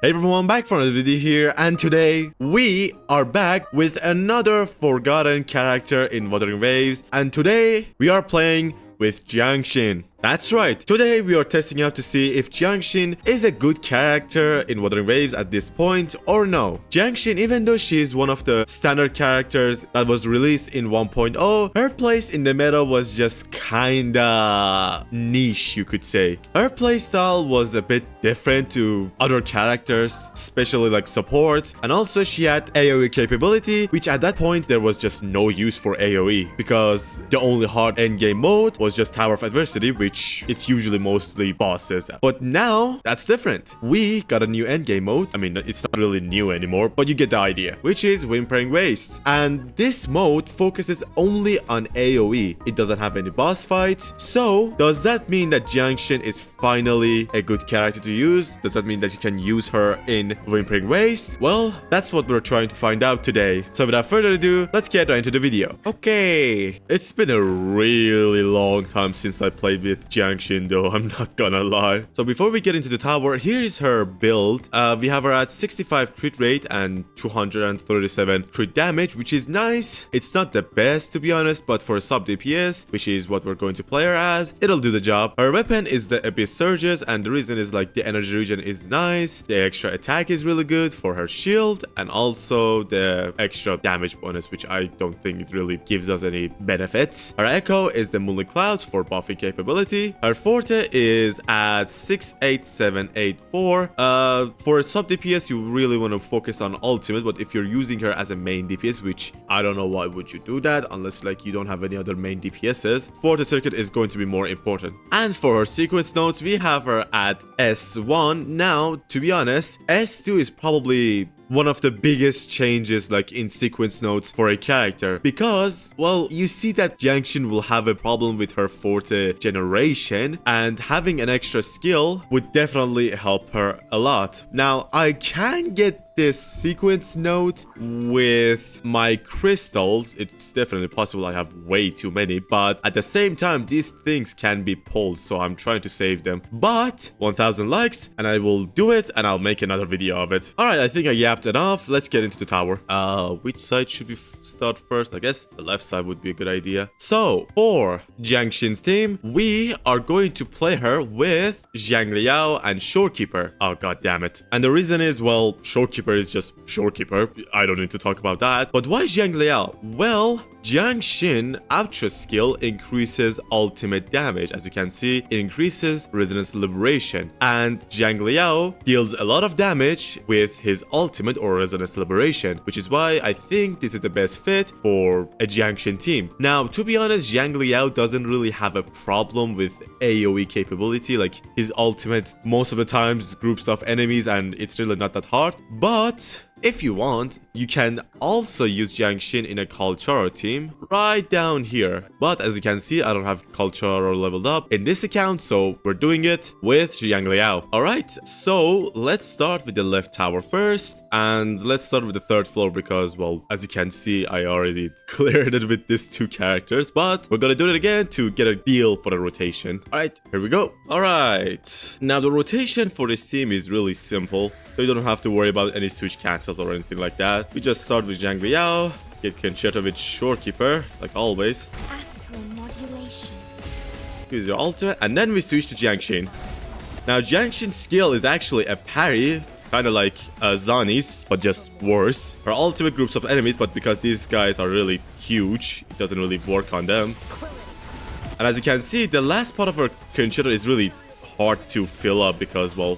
Hey everyone, back for another video here, and today we are back with another forgotten character in Wuthering Waves, and today we are playing with Jianxin. That's right, today we are testing out to see if Jianxin is a good character in Wuthering Waves at this point or no. Jianxin, even though she is one of the standard characters that was released in 1.0, her place in the meta was just kinda niche, you could say. Her playstyle was a bit different to other characters, especially like support, and also she had AoE capability, which at that point there was just no use for AoE because the only hard endgame mode was just Tower of Adversity, which it's usually mostly bosses. But now that's different. We got a new endgame mode. I mean, it's not really new anymore, but you get the idea, which is Whimpering Waste. And this mode focuses only on AoE. It doesn't have any boss fights. So does that mean that Jianxin is finally a good character to use? Does that mean that you can use her in Whimpering Waste? Well, that's what we're trying to find out today. So without further ado, let's get right into the video. Okay, it's been a really long time since I played with Jianxin, though, I'm not gonna lie. So before we get into the tower, here is her build. We have her at 65 crit rate and 237 crit damage, which is nice. It's not the best, to be honest, but for sub DPS, which is what we're going to play her as, it'll do the job. Her weapon is the Abyss Surges, and the reason is like the energy regen is nice, the extra attack is really good for her shield, and also the extra damage bonus, which I don't think it really gives us any benefits. Her echo is the Moonlit Clouds for buffing capability. Her forte is at 68784. For sub DPS, you really want to focus on ultimate, but if you're using her as a main DPS, which I don't know why would you do that unless like you don't have any other main DPSs, forte circuit is going to be more important. And for her sequence notes, we have her at S1. Now, to be honest, S2 is probably one of the biggest changes like in sequence notes for a character, because well, you see that Jianxin will have a problem with her forte generation, and having an extra skill would definitely help her a lot. Now I can get this sequence note with my crystals. It's definitely possible. I have way too many, but at the same time these things can be pulled, so I'm trying to save them. But 1000 likes and I will do it, and I'll make another video of it. All right, I think I yapped enough. Let's get into the tower. Which side should we start first? I guess the left side would be a good idea. So for Jianxin's team, we are going to play her with Zhang Liao and Shorekeeper. Oh god damn it. And the reason is, well, Shorekeeper is just Shorekeeper. I don't need to talk about that. But why Zhang Liao? Well, Jianxin Ultra skill increases ultimate damage. As you can see, it increases Resonance Liberation, and Zhang Liao deals a lot of damage with his ultimate or Resonance Liberation, which is why I think this is the best fit for a Jianxin team. Now, to be honest, Zhang Liao doesn't really have a problem with AoE capability. Like, his ultimate most of the times groups of enemies, and it's really not that hard. But if you want, you can also use Jianxin in a Kalcharo team right down here. But as you can see, I don't have Kalcharo leveled up in this account, so we're doing it with Zhang Liao. Alright, so let's start with the left tower first, and let's start with the third floor because, well, as you can see, I already cleared it with these two characters, but we're gonna do it again to get a feel for the rotation. Alright, here we go. Alright, now the rotation for this team is really simple. So you don't have to worry about any switch cancels or anything like that. We just start with Zhang Liao, get Concerto with Shorekeeper, like always. Astral modulation. Use your ultimate, and then we switch to Jianxin. Now Jianxin's skill is actually a parry, kind of like Zani's, but just worse. Her ultimate groups of enemies, but because these guys are really huge, it doesn't really work on them. And as you can see, the last part of her Concerto is really hard to fill up because, well,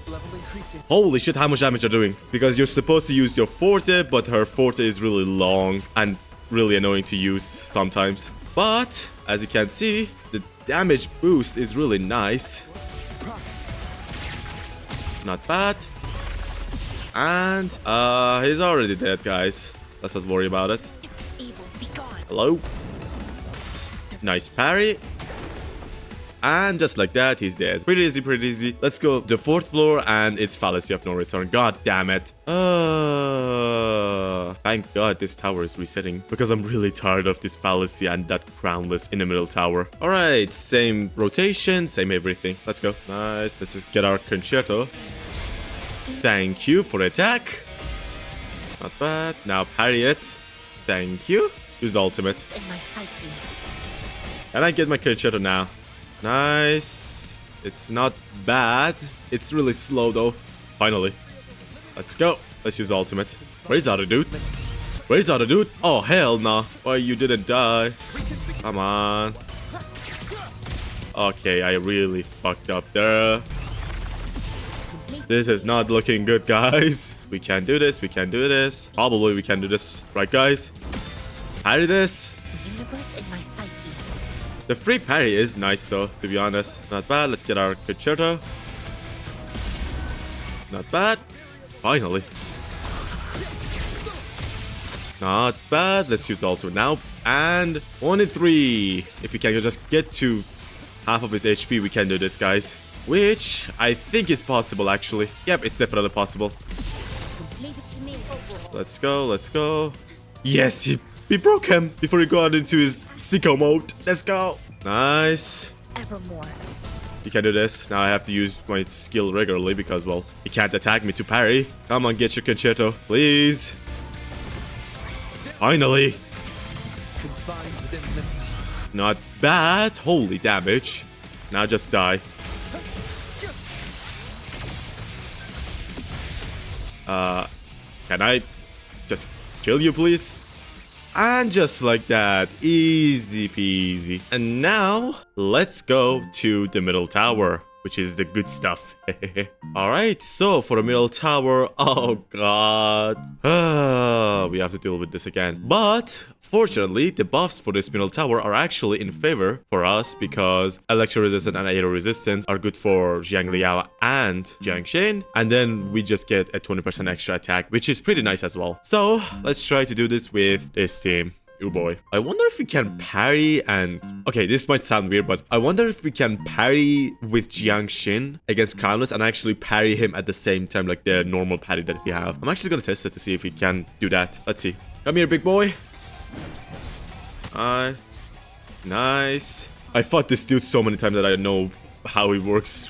holy shit, how much damage are doing? Because you're supposed to use your forte, but her forte is really long and really annoying to use sometimes. But as you can see, the damage boost is really nice. Not bad. And he's already dead, guys. Let's not worry about it. Hello. Nice parry. And just like that, he's dead. Pretty easy, pretty easy. Let's go to the fourth floor, and it's Fallacy of No Return. God damn it. Thank God this tower is resetting, because I'm really tired of this Fallacy and that Crownless in the middle tower. Alright, same rotation, same everything. Let's go. Nice. Let's just get our Concerto. Thank you for attack. Not bad. Now parry it. Thank you. Use ultimate. In my psyche. And I get my concerto now. Nice. It's not bad. It's really slow though. Finally. Let's go. Let's use ultimate. Where's the other dude? Where's the other dude? Oh, hell no. Why you didn't die? Come on. Okay, I really fucked up there. This is not looking good, guys. We can do this. We can do this. Probably we can do this. Right, guys? Parry this. Universe in my psyche. The free parry is nice, though, to be honest. Not bad. Let's get our concerto. Not bad. Finally. Not bad. Let's use ultimate now. And 1 in 3. If we can just get to half of his HP, we can do this, guys. Which I think is possible, actually. Yep, it's definitely possible. Leave it to me. Let's go, let's go. Yes, he broke him before he got into his sicko mode. Let's go. Nice. Evermore. You can do this. Now I have to use my skill regularly because, well, he can't attack me to parry. Come on, get your concerto, please. Finally. Not bad. Holy damage. Now just die. Can I just kill you, please? And just like that, easy peasy. And now, let's go to the middle tower, which is the good stuff. Alright, so for the middle tower, oh god. We have to deal with this again. But, fortunately, the buffs for this middle tower are actually in favor for us because Electro Resistance and Aero Resistance are good for WIWA and Jianxin. And then we just get a 20% extra attack, which is pretty nice as well. So, let's try to do this with this team. Oh boy. I wonder if we can parry and... Okay, this might sound weird, but I wonder if we can parry with Jianxin against Clownless and actually parry him at the same time, like the normal parry that we have. I'm actually gonna test it to see if we can do that. Let's see. Come here, big boy. Nice. I fought this dude so many times that I know how he works.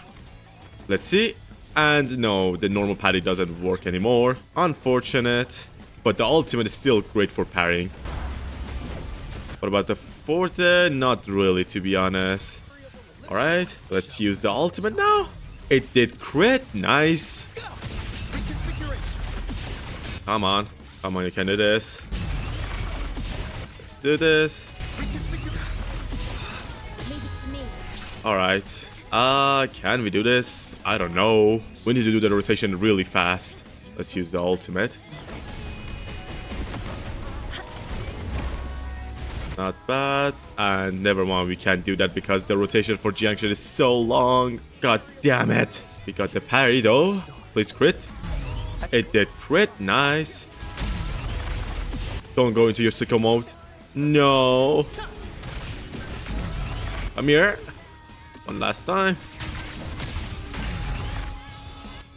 Let's see. And no, the normal parry doesn't work anymore. Unfortunate. But the ultimate is still great for parrying. What about the Forte? Not really, to be honest. Alright, let's use the ultimate now. It did crit. Nice. Come on. Come on, you can do this. Let's do this. Leave it to me. Alright. Can we do this? I don't know. We need to do the rotation really fast. Let's use the ultimate. Not bad. And never mind, we can't do that because the rotation for Jianxin is so long. God damn it. We got the parry though. Please crit. It did crit. Nice. Don't go into your sicko mode. No. Come here. One last time.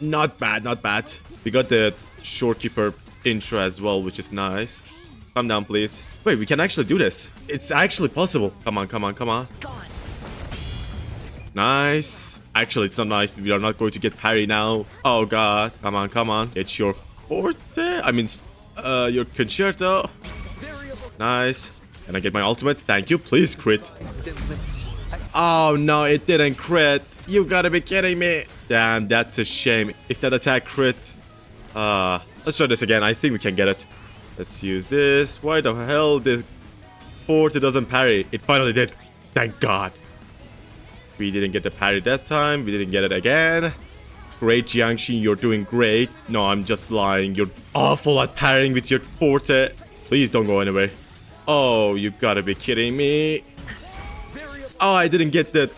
Not bad, not bad. We got the Shorekeeper intro as well, which is nice. Calm down, please. Wait, we can actually do this. It's actually possible. Come on, come on, come on. Nice. Actually, it's not nice. We are not going to get parry now. Oh, God. Come on, come on. It's your Forte. I mean, your Concerto. Nice. Can I get my ultimate? Thank you. Please crit. Oh, no, it didn't crit. You gotta be kidding me. Damn, that's a shame. If that attack crit. Let's try this again. I think we can get it. Let's use this. Why the hell this Forte doesn't parry? It finally did. Thank God. We didn't get the parry that time. We didn't get it again. Great, Jianxin. You're doing great. No, I'm just lying. You're awful at parrying with your Forte. Please don't go anywhere. Oh, you gotta be kidding me. Oh, I didn't get the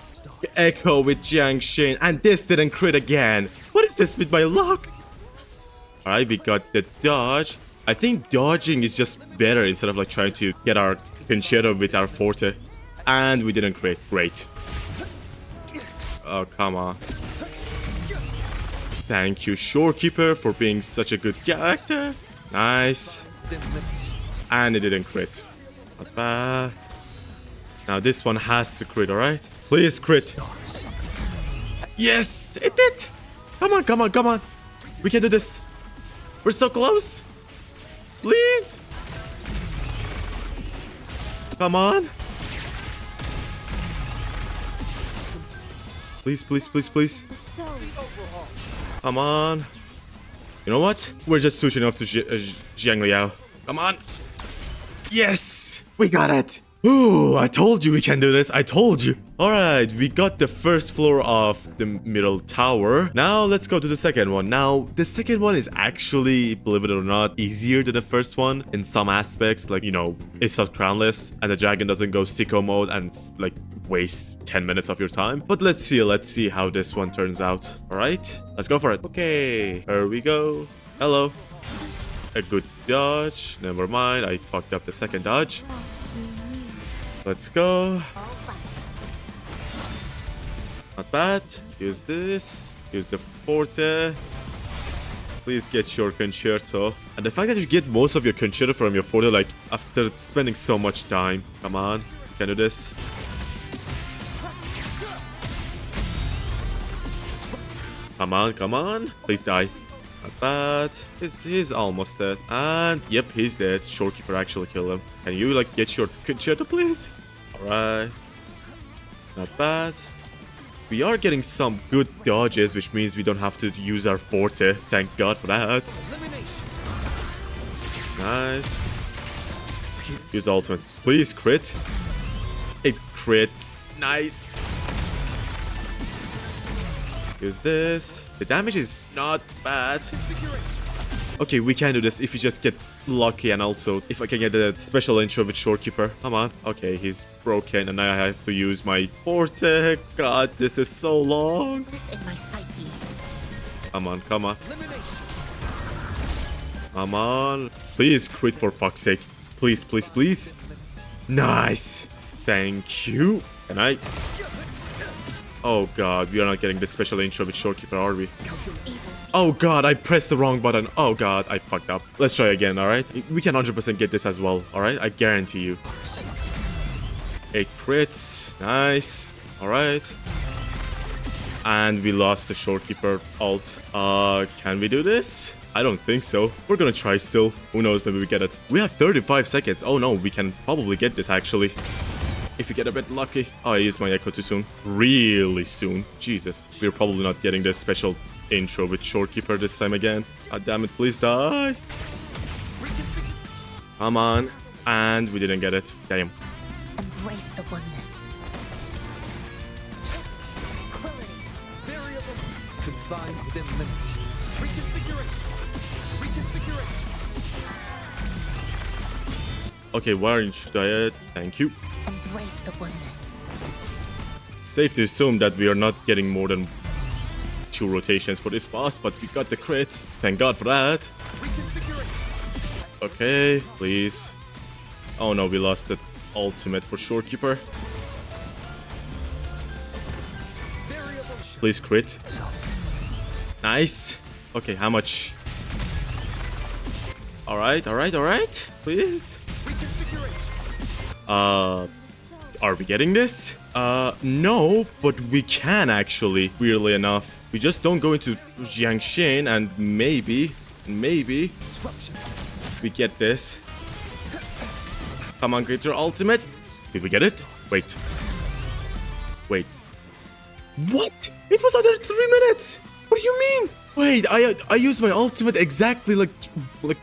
echo with Jianxin. And this didn't crit again. What is this with my luck? Alright, we got the dodge. I think dodging is just better instead of like trying to get our Concerto with our Forte. And we didn't crit. Great. Oh, come on. Thank you, Shorekeeper, for being such a good character. Nice. And it didn't crit. Not bad. Now this one has to crit, alright? Please crit. Yes, it did. Come on, come on, come on. We can do this. We're so close. Please. Come on. Please, please, please, please. So, Come on. You know what? We're just switching off to Jiang Liao. Come on. Yes! We got it! Ooh, I told you we can do this. I told you. Alright, we got the first floor of the middle tower. Now let's go to the second one. Now, the second one is actually, believe it or not, easier than the first one in some aspects. Like, you know, it's not crownless and the dragon doesn't go sicko mode and like waste 10 minutes of your time. But let's see how this one turns out. Alright, let's go for it. Okay, here we go. Hello. A good dodge. Never mind, I fucked up the second dodge. Let's go. Not bad. Use this. Use the forte. Please get your concerto. And the fact that you get most of your concerto from your forte, like, after spending so much time. Come on. You can do this. Come on, come on. Please die. Not bad. He's almost dead. And, yep, he's dead. Shorekeeper actually killed him. Can you, like, get your concerto, please? Alright. Not bad. We are getting some good dodges, which means we don't have to use our forte. Thank God for that. Nice. Use ultimate. Please crit. It crits. Nice. Use this. The damage is not bad. Okay, we can do this if we just get lucky, and also if I can get that special intro with Shorekeeper. Come on. Okay, he's broken and I have to use my forte. God, this is so long. in my psyche. Come on, come on. Come on. Please crit for fuck's sake. Please, please, please. Nice. Thank you. Can I? Oh God, we are not getting the special intro with Shorekeeper, are we? Oh God, I pressed the wrong button. Oh God, I fucked up. Let's try again, alright? We can 100% get this as well, alright? I guarantee you. 8 crits. Nice. Alright. And we lost the Shorekeeper ult. Can we do this? I don't think so. We're gonna try still. Who knows, maybe we get it. We have 35 seconds. Oh no, we can probably get this actually. If we get a bit lucky. Oh, I used my echo too soon. Really soon. Jesus. We're probably not getting this special intro with Shorekeeper this time again. God damn it, please die. Come on. And we didn't get it. Damn. Embrace the oneness. Equality. Variable. Confined within limits. Reconfiguration. Okay, why aren't you dead? Thank you. Embrace the oneness. It's safe to assume that we are not getting more than 2 rotations for this boss, but we got the crit. Thank God for that. Okay, please. Oh no, we lost the ultimate for Shorekeeper. Please crit. Nice. Okay, how much? Alright, alright, alright. Please. Are we getting this? No, but we can actually, weirdly enough. We just don't go into Jianxin and maybe we get this. Come on, get your ultimate. Did we get it? Wait. Wait. What? It was under 3 minutes! What do you mean? Wait, I used my ultimate exactly like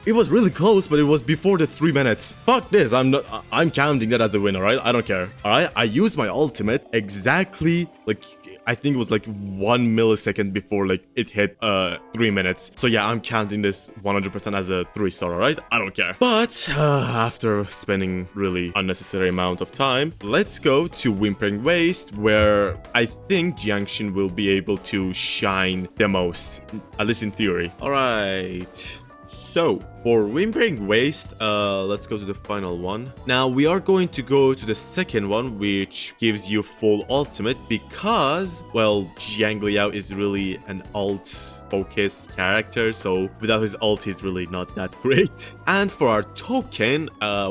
it was really close, but it was before the 3 minutes. Fuck this, I'm counting that as a win, alright? I don't care. Alright, I used my ultimate exactly like I think it was like 1 millisecond before like it hit 3 minutes. So yeah, I'm counting this 100% as a 3-star, alright? I don't care. But after spending really unnecessary amount of time, let's go to Whimpering Waste, where I think Jianxin will be able to shine the most, at least in theory. Alright. So, for Whimpering Waste, let's go to the final one. Now, we are going to go to the second one, which gives you full ultimate, because, well, Jiang Liao is really an ult-focused character, so without his ult, he's really not that great. And for our token,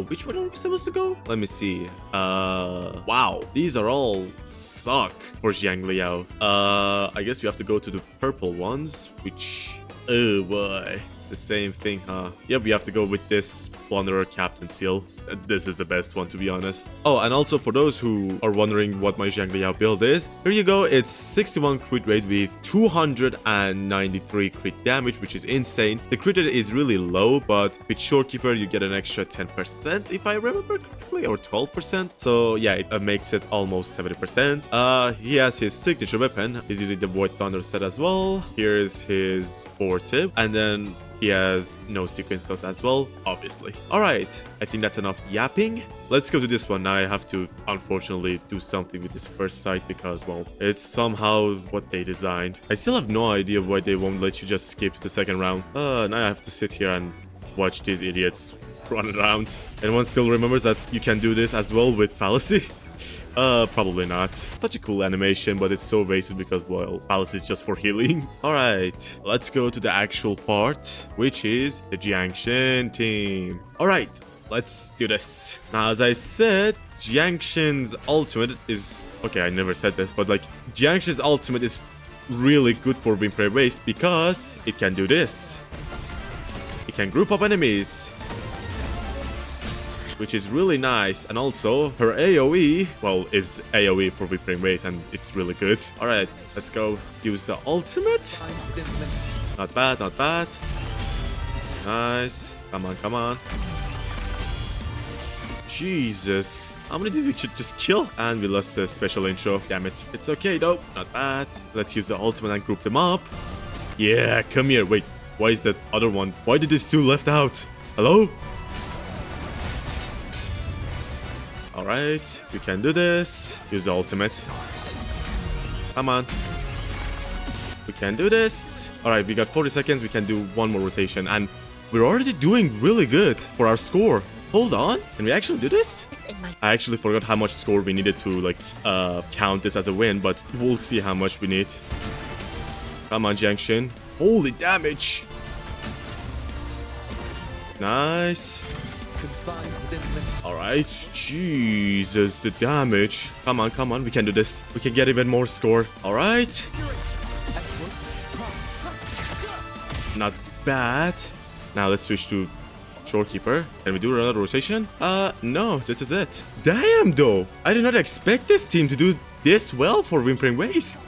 which one are we supposed to go? Let me see. Wow, these are all suck for Jiang Liao. I guess we have to go to the purple ones, which Oh boy, it's the same thing, huh? Yep, we have to go with this Plunderer Captain Seal. This is the best one, to be honest. Oh, and also for those who are wondering what my Jianxin build is, here you go. It's 61 crit rate with 293 crit damage, which is insane. The crit rate is really low, but with Shorekeeper you get an extra 10%, if I remember correctly, or 12%. So yeah, it makes it almost 70%. He has his signature weapon. He's using the Void Thunder set as well. Here's his forte, and then he has no sequence notes as well, obviously. Alright, I think that's enough yapping. Let's go to this one. Now I have to, unfortunately, do something with this first sight because, well, it's somehow what they designed. I still have no idea why they won't let you just skip the second round. Now I have to sit here and watch these idiots run around. Anyone still remembers that you can do this as well with Fallacy? Probably not. Such a cool animation, but it's so evasive because, well, Palace is just for healing. Alright, let's go to the actual part, which is the Jianxin team. Alright, let's do this. Now, as I said, Jianxin's ultimate is... Okay, I never said this, but like, Jianxin's ultimate is really good for Windbreak Waste because it can do this. It can group up enemies, which is really nice. And also her AoE, well, is AoE for Whipping Waves, and it's really good. Alright, let's go use the ultimate. Not bad, not bad. Nice. Come on, come on. Jesus. How many did we just kill? And we lost the special intro. Damn it. It's okay though. Not bad. Let's use the ultimate and group them up. Yeah, come here. Wait, why is that other one? Why did these two left out? Hello? Alright, we can do this. Use the ultimate. Come on. We can do this. Alright, we got 40 seconds. We can do one more rotation. And we're already doing really good for our score. Hold on. Can we actually do this? I actually forgot how much score we needed to, like, count this as a win. But we'll see how much we need. Come on, Jianxin. Holy damage. Nice. Alright, Jesus, the damage. Come on, come on, we can do this. We can get even more score. Alright. Not bad. Now let's switch to Shorekeeper. Can we do another rotation? No, this is it. Damn, though. I did not expect this team to do this well for Whimpering Waste.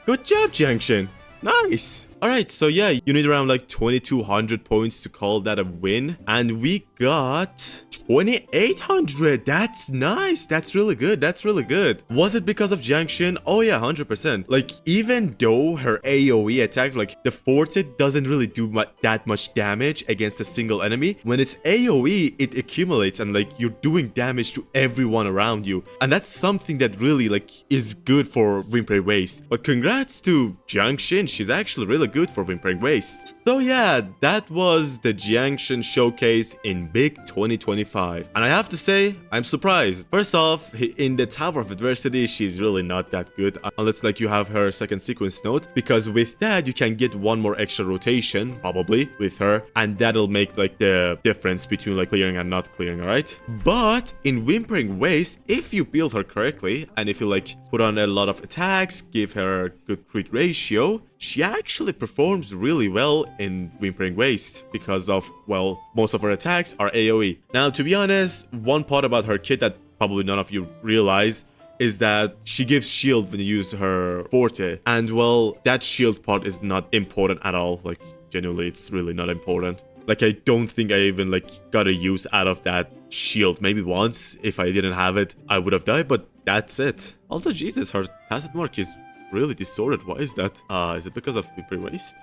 Good job, Jianxin. Nice. Alright, so yeah, you need around like 2200 points to call that a win. And we got 2800. That's nice. That's really good. That's really good. Was it because of Jianxin? Oh yeah, 100%. Like, even though her AoE attack, like the Forte doesn't really do that much damage against a single enemy, when it's AoE, it accumulates and like you're doing damage to everyone around you. And that's something that really like is good for Whimpering Waste. But congrats to Jianxin. She's actually really good for Whimpering Waste. So yeah, that was the Jianxin showcase in Big 2025. And I have to say, I'm surprised. First off, in the Tower of Adversity, she's really not that good. Unless like you have her second sequence note. Because with that, you can get one more extra rotation, probably, with her. And that'll make like the difference between like clearing and not clearing, alright? But in Whimpering Waste, if you build her correctly, and if you like put on a lot of attacks, give her a good crit ratio, she actually performs really well in Whimpering Waste because of, well, most of her attacks are AoE. Now, to be honest, one part about her kit that probably none of you realize is that she gives shield when you use her Forte. And, well, that shield part is not important at all. Like, genuinely, it's really not important. Like, I don't think I even, like, got a use out of that shield. Maybe once. If I didn't have it, I would have died, but that's it. Also, Jesus, her tacit mark is really distorted. Why is that? Is it because of Whimpering Waste?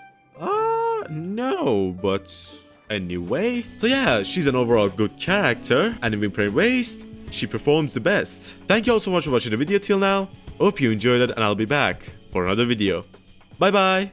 No, but anyway. So yeah, she's an overall good character, and in Whimpering Waste, she performs the best. Thank you all so much for watching the video till now. Hope you enjoyed it, and I'll be back for another video. Bye bye!